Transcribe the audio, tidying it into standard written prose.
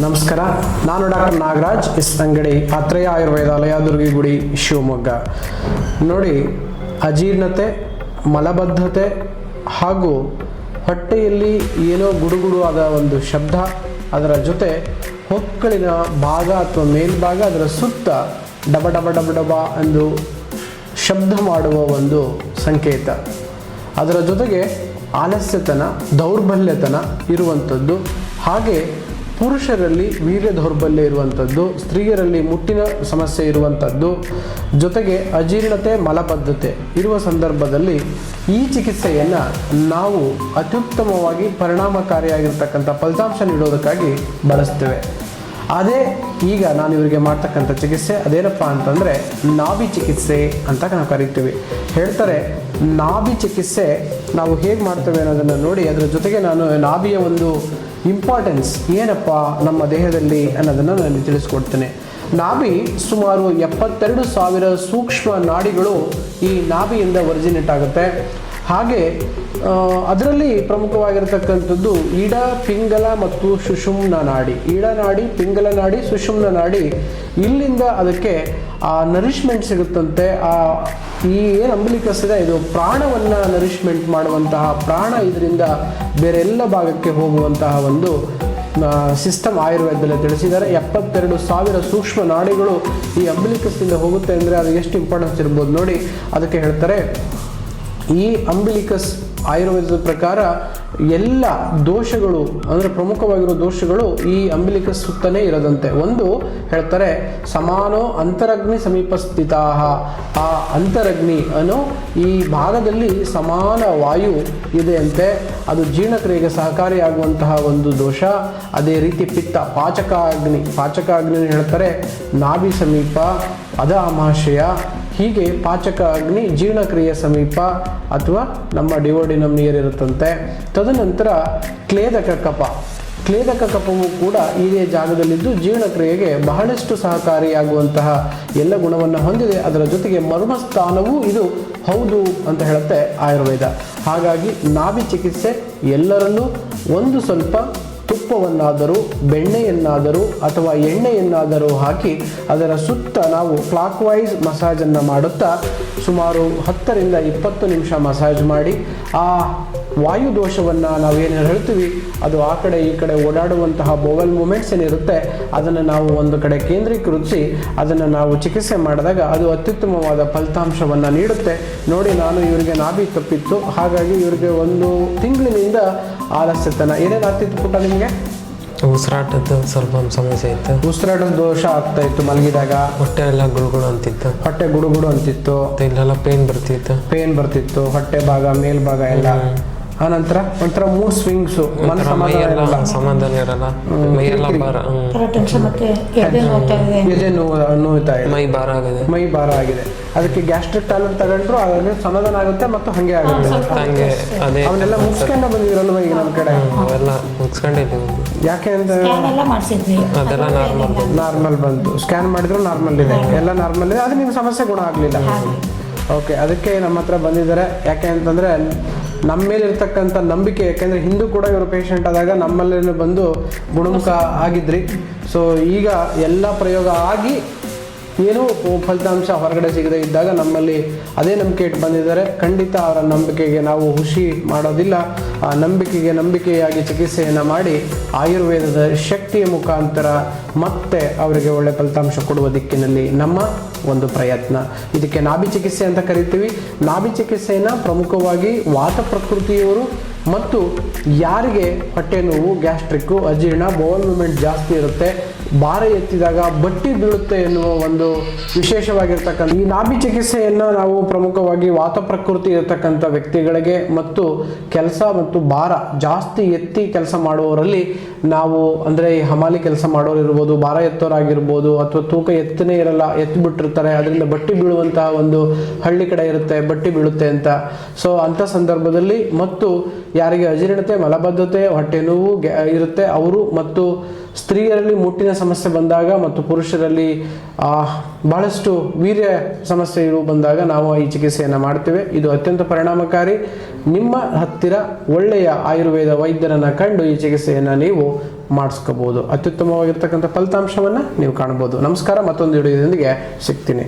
ನಮಸ್ಕಾರ, ನಾನು doctor Nagaraj S ಅಂಗಡಿ, ಆತ್ರೇಯ ಆಯುರ್ವೇದಾಲಯ, ದುರ್ಗಿಗುಡಿ, ಶಿವಮೊಗ್ಗ. ನೋಡಿ, ಅಜೀರ್ಣತೆ, ಮಲಬದ್ಧತೆ ಹಾಗೂ ಹೊಟ್ಟೆಯಲ್ಲಿ ಏನೋ ಗುಡುಗುಡು ಆದ ಒಂದು ಶಬ್ದ, ಅದರ ಜೊತೆ ಹೊಕ್ಕಳಿನ ಭಾಗ ಅಥವಾ ಮೇಲ್ಭಾಗ ಅದರ ಸುತ್ತ ಡಬ ಡಬ ಡಬ ಡಬ ಎಂದು ಶಬ್ದ ಮಾಡುವ ಒಂದು ಸಂಕೇತ. ಅದರ ಜೊತೆಗೆ ಆಲಸ್ಯತನ, ದೌರ್ಬಲ್ಯತನ ಇರುವಂಥದ್ದು. ಹಾಗೆ ಪುರುಷರಲ್ಲಿ ವೀರ್ಯ ದೌರ್ಬಲ್ಯ ಇರುವಂಥದ್ದು, ಸ್ತ್ರೀಯರಲ್ಲಿ ಮುಟ್ಟಿನ ಸಮಸ್ಯೆ ಇರುವಂಥದ್ದು, ಜೊತೆಗೆ ಅಜೀರ್ಣತೆ, ಮಲಬದ್ಧತೆ ಇರುವ ಸಂದರ್ಭದಲ್ಲಿ ಈ ಚಿಕಿತ್ಸೆಯನ್ನು ನಾವು ಅತ್ಯುತ್ತಮವಾಗಿ ಪರಿಣಾಮಕಾರಿಯಾಗಿರ್ತಕ್ಕಂಥ ಫಲಿತಾಂಶ ನೀಡೋದಕ್ಕಾಗಿ ಬಳಸ್ತೇವೆ. ಅದೇ ಈಗ ನಾನು ಇವರಿಗೆ ಮಾಡ್ತಕ್ಕಂಥ ಚಿಕಿತ್ಸೆ ಅದೇನಪ್ಪ ಅಂತಂದರೆ ನಾಭಿ ಚಿಕಿತ್ಸೆ ಅಂತ ನಾವು ಕರಿತೀವಿ. ಹೇಳ್ತಾರೆ, ನಾಭಿ ಚಿಕಿತ್ಸೆ ನಾವು ಹೇಗೆ ಮಾಡ್ತೇವೆ ಅನ್ನೋದನ್ನು ನೋಡಿ, ಅದರ ಜೊತೆಗೆ ನಾನು ನಾಭಿಯ ಒಂದು ಇಂಪಾರ್ಟೆನ್ಸ್ ಏನಪ್ಪ ನಮ್ಮ ದೇಹದಲ್ಲಿ ಅನ್ನೋದನ್ನು ನಾನು ತಿಳಿಸ್ಕೊಡ್ತೇನೆ. ನಾಭಿ ಸುಮಾರು 72,000 ಸೂಕ್ಷ್ಮ ನಾಡಿಗಳು ಈ ನಾಭಿಯಿಂದ ಒರಿಜಿನೇಟ್ ಆಗುತ್ತೆ. ಹಾಗೆ ಅದರಲ್ಲಿ ಪ್ರಮುಖವಾಗಿರತಕ್ಕಂಥದ್ದು ಈಡ, ಪಿಂಗಲ ಮತ್ತು ಸುಷುಮ್ನ ನಾಡಿ. ಈಡ ನಾಡಿ, ಪಿಂಗಲ ನಾಡಿ, ಸುಷುಮ್ನ ನಾಡಿ. ಇಲ್ಲಿಂದ ಅದಕ್ಕೆ ಆ ನರಿಷ್ಮೆಂಟ್ ಸಿಗುತ್ತಂತೆ. ಈ ಏನು ಅಂಬಿಲಿಕಸ್ ಇದೆ, ಇದು ಪ್ರಾಣವನ್ನು ನರಿಷ್ಮೆಂಟ್ ಮಾಡುವಂತಹ, ಪ್ರಾಣ ಇದರಿಂದ ಬೇರೆ ಎಲ್ಲ ಭಾಗಕ್ಕೆ ಹೋಗುವಂತಹ ಒಂದು ಸಿಸ್ಟಮ್ ಆಯುರ್ವೇದದಲ್ಲಿ ತಿಳಿಸಿದ್ದಾರೆ. 72,000 ಸೂಕ್ಷ್ಮ ನಾಡಿಗಳು ಈ ಅಂಬಿಲಿಕಸ್ನಿಂದ ಹೋಗುತ್ತೆ ಅಂದರೆ ಅದು ಎಷ್ಟು ಇಂಪಾರ್ಟೆನ್ಸ್ ಇರ್ಬೋದು ನೋಡಿ. ಅದಕ್ಕೆ ಹೇಳ್ತಾರೆ, ಈ ಅಂಬಿಲಿಕಸ್ ಆಯುರ್ವೇದದ ಪ್ರಕಾರ ಎಲ್ಲ ದೋಷಗಳು ಅಂದರೆ ಪ್ರಮುಖವಾಗಿರೋ ದೋಷಗಳು ಈ ಅಂಬಿಲಿಕಸ್ ಸುತ್ತನೇ ಇರೋದಂತೆ. ಒಂದು ಹೇಳ್ತಾರೆ, ಸಮಾನೋ ಅಂತರಗ್ನಿ ಸಮೀಪಸ್ಥಿತಾ. ಆ ಅಂತರಗ್ನಿ ಅನ್ನೋ ಈ ಭಾಗದಲ್ಲಿ ಸಮಾನ ವಾಯು ಇದೆಯಂತೆ, ಅದು ಜೀರ್ಣಕ್ರಿಯೆಗೆ ಸಹಕಾರಿಯಾಗುವಂತಹ ಒಂದು ದೋಷ. ಅದೇ ರೀತಿ ಪಿತ್ತ, ಪಾಚಕಾಗ್ನಿ ಹೇಳ್ತಾರೆ, ನಾಭಿ ಸಮೀಪ, ಅದ ಆಮಾಶಯ, ಹೀಗೆ ಪಾಚಕ ಅಗ್ನಿ ಜೀರ್ಣಕ್ರಿಯೆ ಸಮೀಪ ಅಥವಾ ನಮ್ಮ ಡಿವೋಡಿನಮ್ ನಿಯರ್ ಇರುತ್ತಂತೆ. ತದನಂತರ ಕ್ಲೇದಕ ಕಫವು ಕೂಡ ಇದೇ ಜಾಗದಲ್ಲಿದ್ದು ಜೀರ್ಣಕ್ರಿಯೆಗೆ ಬಹಳಷ್ಟು ಸಹಕಾರಿಯಾಗುವಂತಹ ಎಲ್ಲ ಗುಣವನ್ನು ಹೊಂದಿದೆ. ಅದರ ಜೊತೆಗೆ ಮರ್ಮಸ್ಥಾನವೂ ಇದು ಹೌದು ಅಂತ ಹೇಳುತ್ತೆ ಆಯುರ್ವೇದ. ಹಾಗಾಗಿ ನಾಭಿ ಚಿಕಿತ್ಸೆ ಎಲ್ಲರಲ್ಲೂ ಒಂದು ಸ್ವಲ್ಪ ತುಪ್ಪವನ್ನಾದರೂ, ಬೆಣ್ಣೆಯನ್ನಾದರೂ ಅಥವಾ ಎಣ್ಣೆಯನ್ನಾದರೂ ಹಾಕಿ ಅದರ ಸುತ್ತ ನಾವು ಕ್ಲಾಕ್ ವೈಸ್ ಮಸಾಜನ್ನು ಮಾಡುತ್ತಾ ಸುಮಾರು 10 ರಿಂದ 20 ನಿಮಿಷ ಮಸಾಜ್ ಮಾಡಿ ಆ ವಾಯು ದೋಷವನ್ನು ನಾವೇನು ಹೇಳ್ತೀವಿ ಅದು ಆ ಕಡೆ ಈ ಕಡೆ ಓಡಾಡುವಂತಹ ಬೋವೆಲ್ ಮೂಮೆಂಟ್ಸ್ ಏನಿರುತ್ತೆ ಅದನ್ನು ನಾವು ಒಂದು ಕಡೆ ಕೇಂದ್ರೀಕರಿಸಿ ಅದನ್ನು ನಾವು ಚಿಕಿತ್ಸೆ ಮಾಡಿದಾಗ ಅದು ಅತ್ಯುತ್ತಮವಾದ ಫಲಿತಾಂಶವನ್ನು ನೀಡುತ್ತೆ. ನೋಡಿ, ನಾನು ಇವರಿಗೆ ನಾಭಿ ತಪ್ಪಿತ್ತು, ಹಾಗಾಗಿ ಇವರಿಗೆ 1 ತಿಂಗಳಿನಿಂದ ಆಲಸ್ಯತನ ಏನೇನಾಗ್ತಿತ್ತು ಪುಟ್ಟ ನಿಮಗೆ? ಉಸಿರಾಟದ ಸ್ವಲ್ಪ ಸಮಸ್ಯೆ ಇತ್ತು. ಉಸಿರಾಟದ ದೋಷ ಆಗ್ತಾ ಇತ್ತು, ಮಲಗಿದಾಗ ಹೊಟ್ಟೆ ಎಲ್ಲ ಗುಡುಗುಡು ಅಂತಿತ್ತು. ಹೊಟ್ಟೆ ಗುಡುಗುಡು ಅಂತಿತ್ತು, ಇಲ್ಲೆಲ್ಲ ಪೇನ್ ಬರ್ತಿತ್ತು, ಹೊಟ್ಟೆ ಭಾಗ, ಮೇಲ್ಭಾಗ ಎಲ್ಲ. ಆನಂತರ ಒಂಥರ ಮೂಡ್ ಸ್ವಿಂಗ್ಸು, ಸಮಾಧಾನ ಇರಲ್ಲ, ಮೈಯೆಲ್ಲ ಭಾರ, ಎದೆ ನೋಯ್ತಾ ಇದೆ, ಮೈ ಭಾರ ಆಗಿದೆ. ಅದಕ್ಕೆ ಗ್ಯಾಸ್ಟ್ರಿಕ್ ಟ್ಯಾಬ್ಲೆಟ್ ತಗೊಂಡ್ರು ಅದ್ರ ಸಮಾಧಾನ ಆಗುತ್ತೆ ಮತ್ತು ಹಂಗೆ ಆಗುತ್ತೆ. ಅವನ್ನೆಲ್ಲ ಮುಗಿಸ್ಕೊಂಡು ಬಂದಿದ್ರಲ್ವ ಈಗ ನಮ್ಮ ಕಡೆ? ಅವೆಲ್ಲ ಮುಗಿಸ್ಕೊಂಡಿದ್ದೀವಿ. ಯಾಕೆ ಅಂತ ಅದೆಲ್ಲ ನಾರ್ಮಲ್ ಬಂತು, ಸ್ಕ್ಯಾನ್ ಮಾಡಿದ್ರು ನಾರ್ಮಲ್ ಇದೆ, ಎಲ್ಲ ನಾರ್ಮಲ್ ಇದೆ. ಅದು ನಿಮ್ಮ ಸಮಸ್ಯೆ ಗುಣ ಆಗಲಿಲ್ಲ. ಓಕೆ, ಅದಕ್ಕೆ ನಮ್ಮ ಹತ್ರ ಬಂದಿದ್ದಾರೆ. ಯಾಕೆ ಅಂತಂದರೆ ನಮ್ಮ ಮೇಲೆ ಇರ್ತಕ್ಕಂಥ ನಂಬಿಕೆ, ಯಾಕೆಂದರೆ ಹಿಂದೂ ಕೂಡ ಇವರು ಪೇಷಂಟ್ ಆದಾಗ ನಮ್ಮಲ್ಲೇ ಬಂದು ಗುಣಮುಖ ಆಗಿದ್ರಿ. ಸೊ ಈಗ ಎಲ್ಲ ಪ್ರಯೋಗ ಆಗಿ ಏನೂ ಫಲಿತಾಂಶ ಹೊರಗಡೆ ಸಿಗದೇ ಇದ್ದಾಗ ನಮ್ಮಲ್ಲಿ ಅದೇ ನಂಬಿಕೆ ಇಟ್ಟು ಬಂದಿದ್ದಾರೆ. ಖಂಡಿತ ಅವರ ನಂಬಿಕೆಗೆ ನಾವು ಹುಷಿ ಮಾಡೋದಿಲ್ಲ. ಆ ನಂಬಿಕೆಗೆ ನಂಬಿಕೆಯಾಗಿ ಚಿಕಿತ್ಸೆಯನ್ನು ಮಾಡಿ ಆಯುರ್ವೇದದ ಶಕ್ತಿಯ ಮುಖಾಂತರ ಮತ್ತೆ ಅವರಿಗೆ ಒಳ್ಳೆ ಫಲಿತಾಂಶ ಕೊಡುವ ದಿಕ್ಕಿನಲ್ಲಿ ನಮ್ಮ ಒಂದು ಪ್ರಯತ್ನ. ಇದಕ್ಕೆ ನಾಭಿ ಚಿಕಿತ್ಸೆ ಅಂತ ಕರಿತೀವಿ. ನಾಭಿ ಚಿಕಿತ್ಸೆಯನ್ನು ಪ್ರಮುಖವಾಗಿ ವಾತ ಪ್ರಕೃತಿಯವರು ಮತ್ತು ಯಾರಿಗೆ ಹೊಟ್ಟೆ ನೋವು, ಗ್ಯಾಸ್ಟ್ರಿಕ್ಕು, ಅಜೀರ್ಣ, ಬೌಲ್ ಮೂಮೆಂಟ್ ಜಾಸ್ತಿ ಇರುತ್ತೆ, ಭಾರ ಎತ್ತಿದಾಗ ಬಟ್ಟಿ ಬೀಳುತ್ತೆ ಎನ್ನುವ ಒಂದು ವಿಶೇಷವಾಗಿರ್ತಕ್ಕಂಥ ಈ ನಾಭಿ ಚಿಕಿತ್ಸೆಯನ್ನು ನಾವು ಪ್ರಮುಖವಾಗಿ ವಾತ ಪ್ರಕೃತಿ ಇರತಕ್ಕಂಥ ವ್ಯಕ್ತಿಗಳಿಗೆ ಮತ್ತು ಕೆಲಸ ಮತ್ತು ಭಾರ ಜಾಸ್ತಿ ಎತ್ತಿ ಕೆಲಸ ಮಾಡುವವರಲ್ಲಿ ನಾವು ಅಂದರೆ ಈ ಹಮಾಲಿ ಕೆಲಸ ಮಾಡೋರು ಇರ್ಬೋದು, ಭಾರ ಎತ್ತೋರಾಗಿರ್ಬೋದು, ಅಥವಾ ತೂಕ ಎತ್ತನೇ ಇರಲ್ಲ, ಎತ್ತಿಬಿಟ್ಟಿರ್ತಾರೆ, ಅದರಿಂದ ಬಟ್ಟಿ ಬೀಳುವಂತಹ ಒಂದು ಹಳ್ಳಿ ಕಡೆ ಇರುತ್ತೆ, ಬಟ್ಟಿ ಬೀಳುತ್ತೆ ಅಂತ. ಸೊ ಅಂಥ ಸಂದರ್ಭದಲ್ಲಿ ಮತ್ತು ಯಾರಿಗೆ ಅಜೀರ್ಣತೆ, ಮಲಬದ್ಧತೆ, ಹೊಟ್ಟೆ ನೋವು ಇರುತ್ತೆ ಅವರು ಮತ್ತು ಸ್ತ್ರೀಯರಲ್ಲಿ ಮುಟ್ಟಿನ ಸಮಸ್ಯೆ ಬಂದಾಗ ಮತ್ತು ಪುರುಷರಲ್ಲಿ ಬಹಳಷ್ಟು ವೀರ್ಯ ಸಮಸ್ಯೆಗಳು ಬಂದಾಗ ನಾವು ಈ ಚಿಕಿತ್ಸೆಯನ್ನು ಮಾಡ್ತೇವೆ. ಇದು ಅತ್ಯಂತ ಪರಿಣಾಮಕಾರಿ. ನಿಮ್ಮ ಹತ್ತಿರ ಒಳ್ಳೆಯ ಆಯುರ್ವೇದ ವೈದ್ಯರನ್ನು ಕಂಡು ಈ ಚಿಕಿತ್ಸೆಯನ್ನು ನೀವು ಮಾಡಿಸ್ಕೋಬಹುದು. ಅತ್ಯುತ್ತಮವಾಗಿರ್ತಕ್ಕಂಥ ಫಲಿತಾಂಶವನ್ನು ನೀವು ಕಾಣಬಹುದು. ನಮಸ್ಕಾರ. ಮತ್ತೊಂದು ವಿಡಿಯೋದೊಂದಿಗೆ ಸಿಗ್ತೀನಿ.